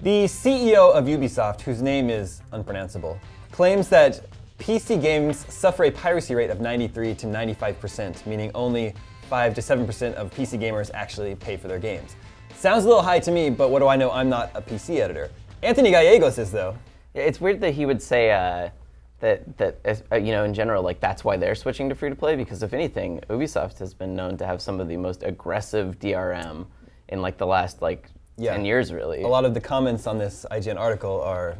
The CEO of Ubisoft, whose name is unpronounceable, claims that PC games suffer a piracy rate of 93 to 95%, meaning only 5 to 7% of PC gamers actually pay for their games. Sounds a little high to me, but what do I know? I'm not a PC editor. Anthony Gallegos is, though. Yeah, it's weird that he would say that in general, like that's why they're switching to free-to-play, because if anything, Ubisoft has been known to have some of the most aggressive DRM in like the last 10 years, really. A lot of the comments on this IGN article are,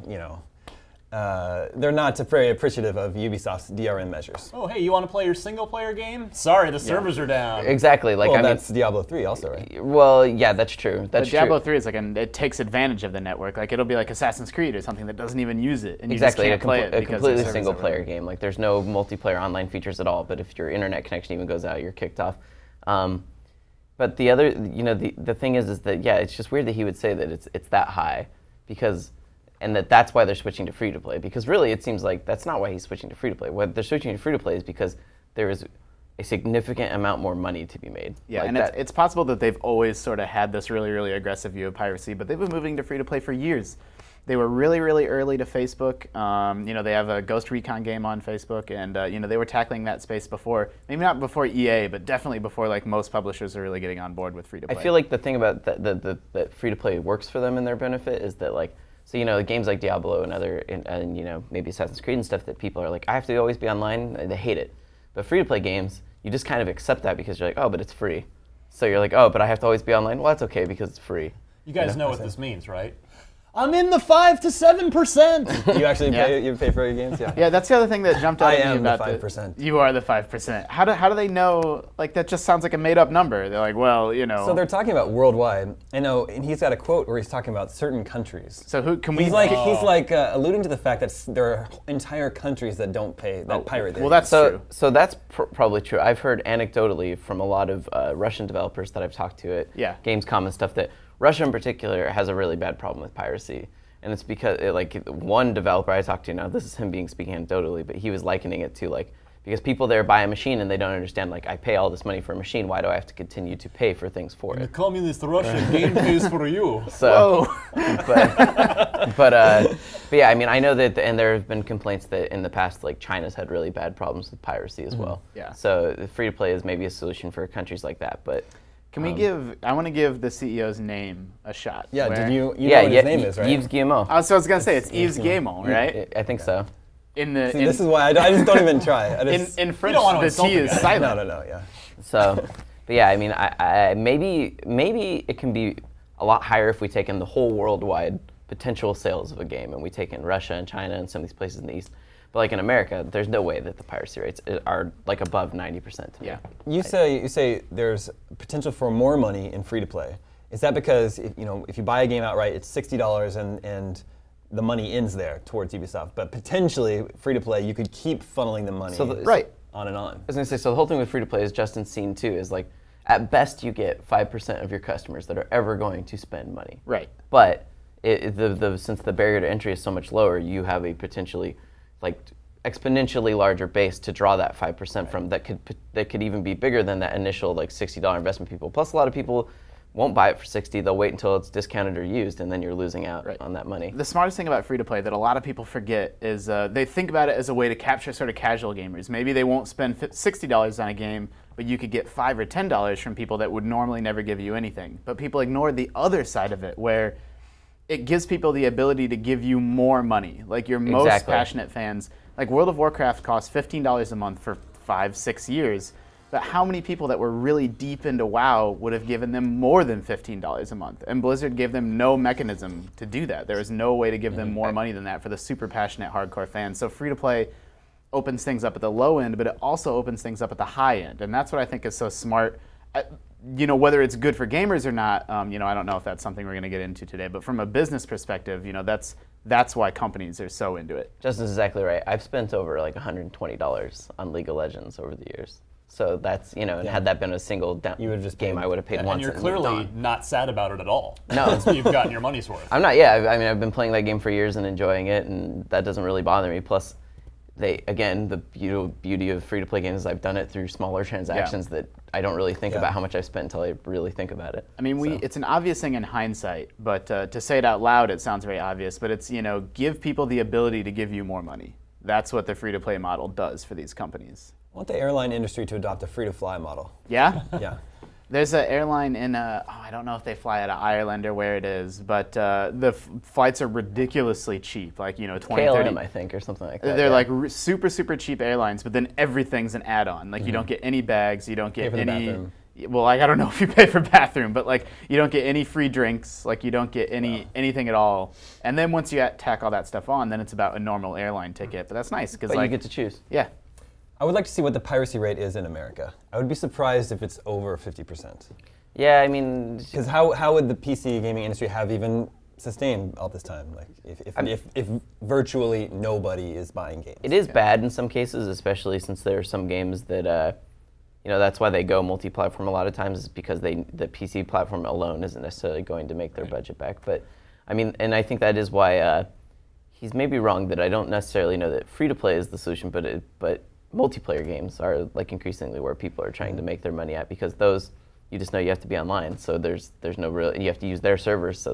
they're not very appreciative of Ubisoft's DRM measures. Oh, hey, you want to play your single-player game? Sorry, the servers are down. Exactly. Like, well, that's Diablo 3 also, right? Well, yeah, that's true. That's true. Diablo 3 is it takes advantage of the network. Like, it'll be like Assassin's Creed or something that doesn't even use it, and exactly. you just can't play it a because completely single-player game. Like, there's no multiplayer online features at all. But if your internet connection even goes out, you're kicked off. But the other, the thing is that it's just weird that he would say that it's that high, and that's why they're switching to free-to-play. Because really, it seems like that's not why he's switching to free-to-play. What they're switching to free-to-play is because there is a significant amount more money to be made. Yeah, and it's possible that they've always sort of had this really, really aggressive view of piracy, but they've been moving to free-to-play for years. They were really, really early to Facebook. They have a Ghost Recon game on Facebook, and they were tackling that space before. Maybe not before EA, but definitely before most publishers are really getting on board with free-to-play. I feel like the thing about that free-to-play works for them in their benefit is that games like Diablo and maybe Assassin's Creed and stuff that people are like, I have to always be online. They hate it. But free-to-play games, you just kind of accept that because you're like, oh, but it's free. So you're like, oh, but I have to always be online. Well, that's okay because it's free. You guys know what this means, right? I'm in the 5 to 7%. You actually pay for your games? Yeah. Yeah, that's the other thing that jumped out at me about the 5%. You are the 5%. How do they know? Like, that just sounds like a made-up number. They're like, well, So they're talking about worldwide. I know, and he's got a quote where he's talking about certain countries. So who can we? He's alluding to the fact that there are entire countries that don't pay, that pirate. Well, that's true. So that's probably true. I've heard anecdotally from a lot of Russian developers that I've talked to at Gamescom and stuff that Russia in particular has a really bad problem with piracy. And it's because, one developer I talked to, now this is him speaking anecdotally, but he was likening it to, because people there buy a machine and they don't understand, I pay all this money for a machine, why do I have to continue to pay for things for it? The communist Russia game pays for you. So, but yeah, I mean, I know that, and there have been complaints that in the past, China's had really bad problems with piracy as well. Yeah. So free-to-play is maybe a solution for countries like that, but... Can we I want to give the CEO's name a shot. Yeah, did you know what his name is, right? Yves Guillemot. So I was going to say, it's Yves Guillemot, right? I think so. This is why I just don't even try. In French, the T is silent. No, yeah. So, but yeah, I mean, maybe it can be a lot higher if we take in the whole worldwide potential sales of a game, and we take in Russia and China and some of these places in the East. But in America, there's no way that the piracy rates are above 90%. Yeah. You say there's potential for more money in free to play. Is that because if you buy a game outright, it's $60 and the money ends there towards Ubisoft, but potentially free to play, you could keep funneling the money on and on. I was gonna say, so the whole thing with free to play, as Justin's seen too, is at best you get 5% of your customers that are ever going to spend money. Right. But since the barrier to entry is so much lower, you have a potentially exponentially larger base to draw that 5% from that could even be bigger than that initial $60 investment people. Plus a lot of people won't buy it for $60, they'll wait until it's discounted or used, and then you're losing out on that money. The smartest thing about free-to-play that a lot of people forget is they think about it as a way to capture sort of casual gamers. Maybe they won't spend $60 on a game, but you could get $5 or $10 from people that would normally never give you anything. But people ignore the other side of it, where it gives people the ability to give you more money. Your most passionate fans, World of Warcraft costs $15 a month for 5-6 years, but how many people that were really deep into WoW would have given them more than $15 a month? And Blizzard gave them no mechanism to do that. There was no way to give them more money than that for the super passionate hardcore fans. So free-to-play opens things up at the low end, but it also opens things up at the high end. And that's what I think is so smart. Whether it's good for gamers or not, I don't know if that's something we're going to get into today. But from a business perspective, that's why companies are so into it. Justin's exactly right. I've spent over $120 on League of Legends over the years. So that's, and had that been a single game, I would have paid once. And you're clearly not sad about it at all. No. You've gotten your money's worth. I'm not, I mean, I've been playing that game for years and enjoying it, and that doesn't really bother me. Plus, again, the beauty of free-to-play games is I've done it through smaller transactions that I don't really think about how much I've spent until I really think about it. I mean, it's an obvious thing in hindsight, but to say it out loud, it sounds very obvious. But it's, give people the ability to give you more money. That's what the free-to-play model does for these companies. I want the airline industry to adopt a free-to-fly model. Yeah? Yeah. There's an airline in, I don't know if they fly out of Ireland or where it is, but the flights are ridiculously cheap, like, 20, KLM, 30. I think, or something like that. They're like super, super cheap airlines, but then everything's an add-on. Like, you don't get any bags, you don't get Pay for the any... bathroom. Well, like, I don't know if you pay for bathroom, but, like, you don't get any free drinks, like, you don't get anything at all. And then once you tack all that stuff on, then it's about a normal airline ticket. But that's nice, because, But like... you get to choose. Yeah. I would like to see what the piracy rate is in America. I would be surprised if it's over 50%. Yeah, I mean... Because how would the PC gaming industry have even sustained all this time? Like, if virtually nobody is buying games. It is bad in some cases, especially since there are some games that, that's why they go multi-platform a lot of times, is because the PC platform alone isn't necessarily going to make their budget back. But, I mean, and I think that is why he's maybe wrong that I don't necessarily know that free-to-play is the solution, but multiplayer games are like increasingly where people are trying to make their money at, because those, you just know you have to be online, so there's no real, you have to use their servers, so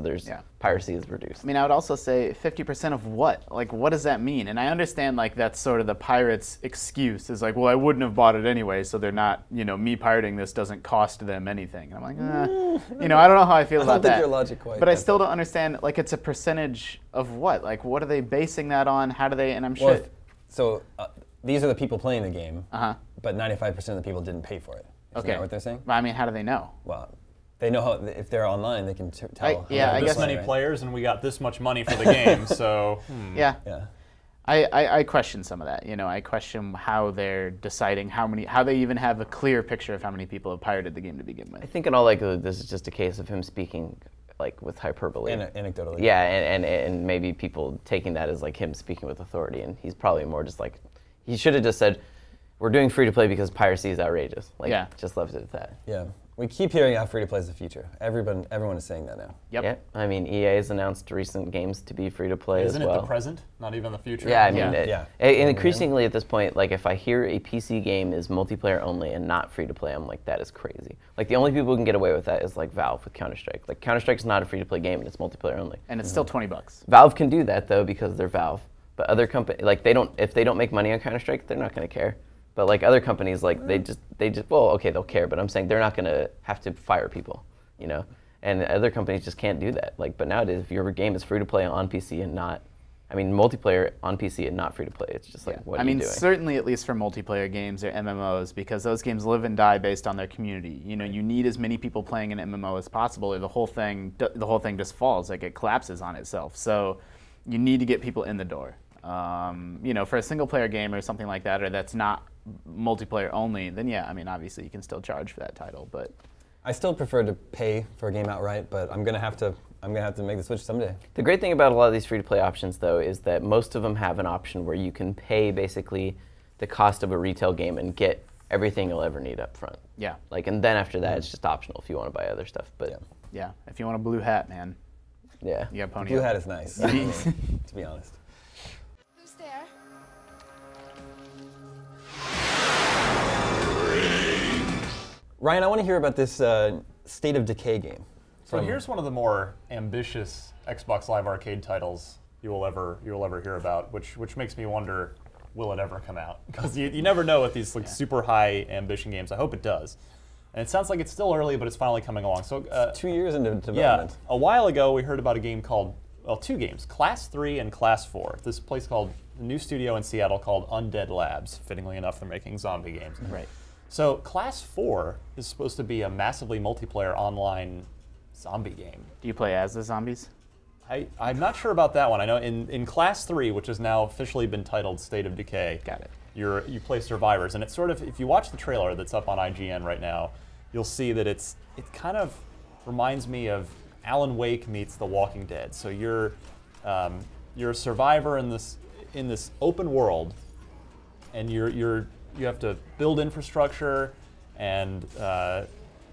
piracy is reduced. I mean, I would also say 50% of what? Like, what does that mean? And I understand, like, that's sort of the pirates' excuse, is like, well, I wouldn't have bought it anyway, so they're not, me pirating this doesn't cost them anything. And I'm like, I don't know how I feel about that. I don't think your logic quite. But I still don't understand, like, it's a percentage of what? Like, what are they basing that on? How do they, and I'm sure... These are the people playing the game, but 95% of the people didn't pay for it. Isn't that what they're saying? I mean, how do they know? Well, they know how, if they're online, they can tell. I guess this many players, and we got this much money for the game, so. Yeah. Yeah. I question some of that. I question how they're deciding how they even have a clear picture of how many people have pirated the game to begin with. I think in all likelihood, this is just a case of him speaking like with hyperbole. Anecdotally. Yeah, and maybe people taking that as like him speaking with authority, and he's probably more just like, he should have just said, we're doing free to play because piracy is outrageous. Like, just left it at that. Yeah. We keep hearing how free to play is the future. Everyone is saying that now. Yep. Yeah. I mean, EA has announced recent games to be free to play as well. Isn't it the present, not even the future? Yeah, I mean, and increasingly at this point, like if I hear a PC game is multiplayer only and not free to play, I'm like, that is crazy. Like the only people who can get away with that is like Valve with Counter-Strike. Like Counter-Strike's not a free to play game and it's multiplayer only. And it's still $20. Valve can do that though because they're Valve. But other companies, like if they don't make money on Counter-Strike, they're not going to care. But like other companies, like they just well, okay, they'll care, but I'm saying they're not going to have to fire people, you know. And other companies just can't do that. Like, but nowadays, if your game is free to play on PC and not, I mean, multiplayer on PC and not free to play, it's just like, what are you doing? Certainly, at least for multiplayer games or MMOs, because those games live and die based on their community. You know, you need as many people playing an MMO as possible, or the whole thing just falls, like it collapses on itself. So, you need to get people in the door. You know, for a single player game or something like that, or that's not multiplayer only, then yeah, I mean, obviously you can still charge for that title, but I still prefer to pay for a game outright, but I'm gonna have to make the switch someday. The great thing about a lot of these free-to-play options, though, is that most of them have an option where you can pay basically the cost of a retail game and get everything you'll ever need up front. yeah, Like, and then after that, it's just optional if you want to buy other stuff. But yeah. If you want a blue hat, man, yeah, you got pony Blue up. hat is nice, I mean, to be honest. Who's there? Ryan, I want to hear about this State of Decay game. So here's one of the more ambitious Xbox Live Arcade titles you will ever hear about, which makes me wonder, will it ever come out? Because you never know with these like super high ambition games. I hope it does. And it sounds like it's still early, but it's finally coming along. So 2 years into development. Yeah, a while ago we heard about a game called, well, two games, Class 3 and Class 4. This place called, a new studio in Seattle called Undead Labs. Fittingly enough, they're making zombie games. Right. So Class 4 is supposed to be a massively multiplayer online zombie game. Do you play as the zombies? I'm not sure about that one. I know in Class 3, which has now officially been titled State of Decay, Got it. you play survivors, and it's sort of, if you watch the trailer that's up on IGN right now, you'll see that it kind of reminds me of Alan Wake meets The Walking Dead. So you're a survivor in this open world, and you have to build infrastructure and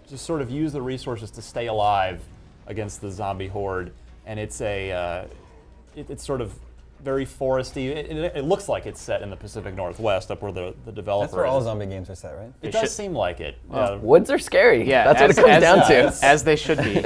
just sort of use the resources to stay alive against the zombie horde. And it's sort of very foresty. It looks like it's set in the Pacific Northwest, up where the developer That's where all is. zombie games are set, right? It does seem like it. Woods are scary. Yeah, that's what it comes down to. As they should be.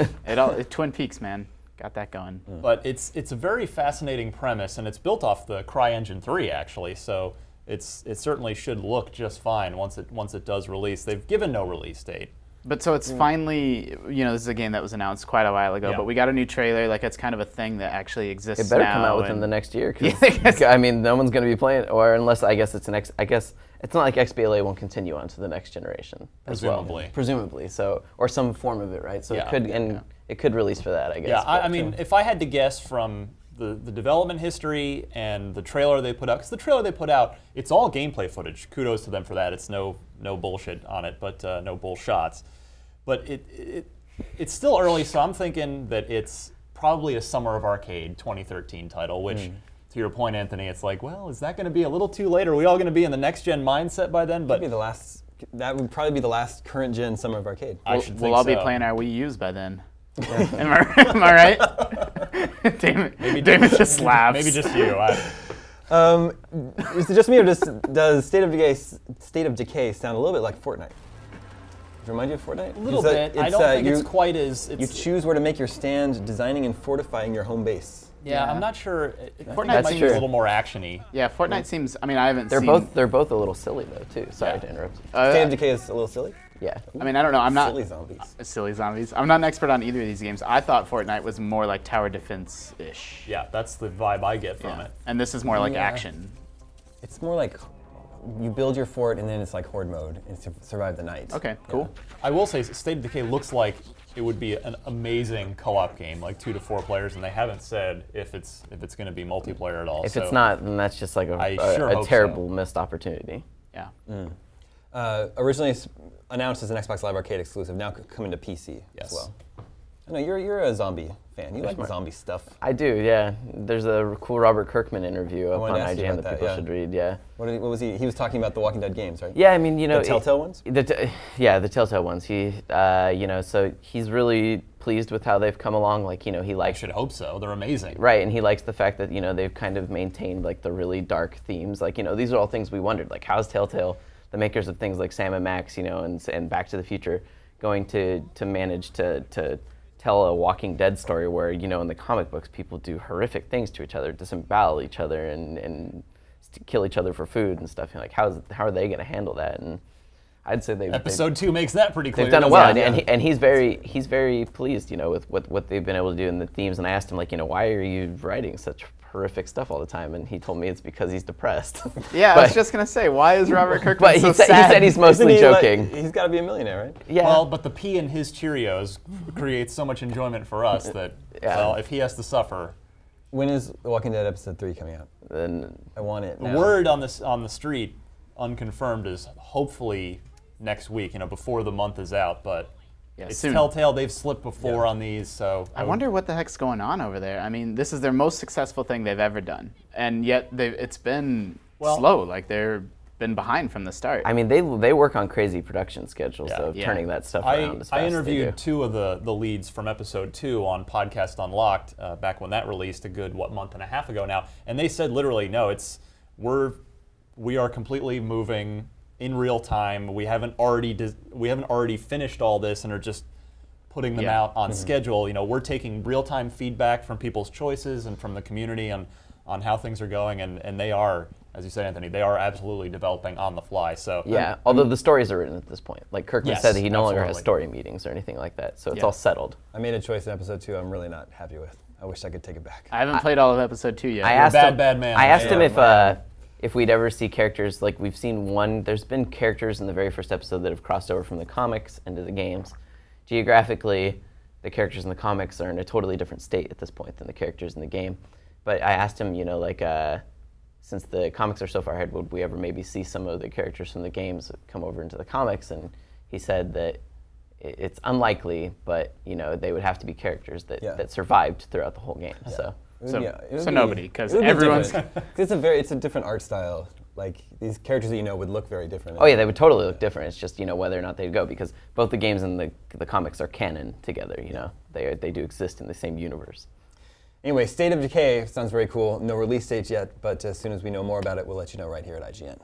Twin Peaks, man, got that going. But it's a very fascinating premise, and it's built off the CryEngine 3 actually. So it certainly should look just fine once it does release. They've given no release date. But so it's finally, this is a game that was announced quite a while ago, but we got a new trailer. Like, it's kind of a thing that actually exists now. It better come out within the next year, because I mean, no one's going to be playing, or unless I guess it's it's not like XBLA won't continue on to the next generation. Presumably. Presumably, so, or some form of it, right? So it could release for that, I guess. Yeah, I mean, if I had to guess from the development history and the trailer they put out, because the trailer they put out, it's all gameplay footage. Kudos to them for that. It's no bullshit on it, but no bull shots. But it's still early, so I'm thinking that it's probably a Summer of Arcade 2013 title, which, to your point, Anthony, it's like, well, is that going to be a little too late? Are we all going to be in the next-gen mindset by then? But that would probably be the last current-gen Summer of Arcade. We'll all be playing our Wii U's by then. Am I right? Damon just laughs. Maybe just you. Is it just me, or does State of Decay sound a little bit like Fortnite? Does it remind you of Fortnite? A little bit. I don't think it's quite as... You choose where to make your stand, designing and fortifying your home base. Yeah, I'm not sure. Fortnite might be a little more actiony. Yeah, Fortnite seems... I mean, I haven't seen... They're both a little silly, though, too. Sorry to interrupt you. State of Decay is a little silly? Yeah. I mean, I don't know. I'm not... Silly zombies. Silly zombies. I'm not an expert on either of these games. I thought Fortnite was more like tower defense-ish. Yeah, that's the vibe I get from it. And this is more like action. It's more like you build your fort and then it's like horde mode and survive the night. Okay, cool. I will say State of Decay looks like it would be an amazing co-op game, like 2 to 4 players, and they haven't said if it's going to be multiplayer at all. If it's not, then that's just like a terrible missed opportunity. Yeah. Originally announced as an Xbox Live Arcade exclusive, now coming to PC as well. I know you're a zombie fan. You like zombie stuff. I do, yeah. There's a cool Robert Kirkman interview up on IGN that people should read. Yeah. What was he? He was talking about the Walking Dead games, right? Yeah, I mean, the Telltale ones. The Telltale ones. So he's really pleased with how they've come along. Like, he likes. I should hope so. They're amazing. Right, and he likes the fact that they've kind of maintained like the really dark themes. Like, these are all things we wondered. Like, how's Telltale, the makers of things like Sam & Max, and Back to the Future, going to manage to tell a Walking Dead story where, in the comic books, people do horrific things to each other, disembowel each other, and kill each other for food and stuff. Like, how are they going to handle that? And I'd say Episode 2 makes that pretty clear. They've done it well, and he's very pleased, with what they've been able to do in the themes. And I asked him, like, why are you writing such horrific stuff all the time? And he told me it's because he's depressed. Yeah, I was just gonna say, why is Robert Kirkman so sad? He said he's mostly joking. He's got to be a millionaire, right? Yeah. Well, but the P in his Cheerios creates so much enjoyment for us that, well, if he has to suffer. When is The Walking Dead episode 3 coming out? Then I want it now. The word on the street, unconfirmed, is hopefully next week. Before the month is out, but. Yeah, it's soon. Telltale. They've slipped before on these, so I wonder what the heck's going on over there. I mean, this is their most successful thing they've ever done, and yet it's been slow. Like, they've been behind from the start. I mean, they work on crazy production schedules, so turning that stuff around as fast I as interviewed they do. 2 of the leads from episode 2 on Podcast Unlocked back when that released a good month and a half ago now, and they said literally, no, we are completely moving in real time. We haven't already finished all this and are just putting them out on schedule. We're taking real-time feedback from people's choices and from the community on how things are going, and they are, as you said, Anthony, they are absolutely developing on the fly. So yeah, although the stories are written at this point. Like Kirkman said that he no longer has absolutely. story meetings or anything like that, so it's all settled. I made a choice in episode 2 I'm really not happy with. I wish I could take it back. I haven't played all of episode 2 yet. I asked him, bad man. I asked him if we'd ever see characters, like we've seen there's been characters in the very first episode that have crossed over from the comics into the games. Geographically, the characters in the comics are in a totally different state at this point than the characters in the game. But I asked him, since the comics are so far ahead, would we ever maybe see some of the characters from the games come over into the comics? And he said that it's unlikely, but they would have to be characters that survived throughout the whole game. Yeah. So nobody, because everyone's. It's a different art style. Like, these characters that would look very different. Oh yeah, they would totally look different. It's just whether or not they'd go, because both the games and the comics are canon together. They do exist in the same universe. Anyway, State of Decay sounds very cool. No release date yet, but as soon as we know more about it, we'll let you know right here at IGN.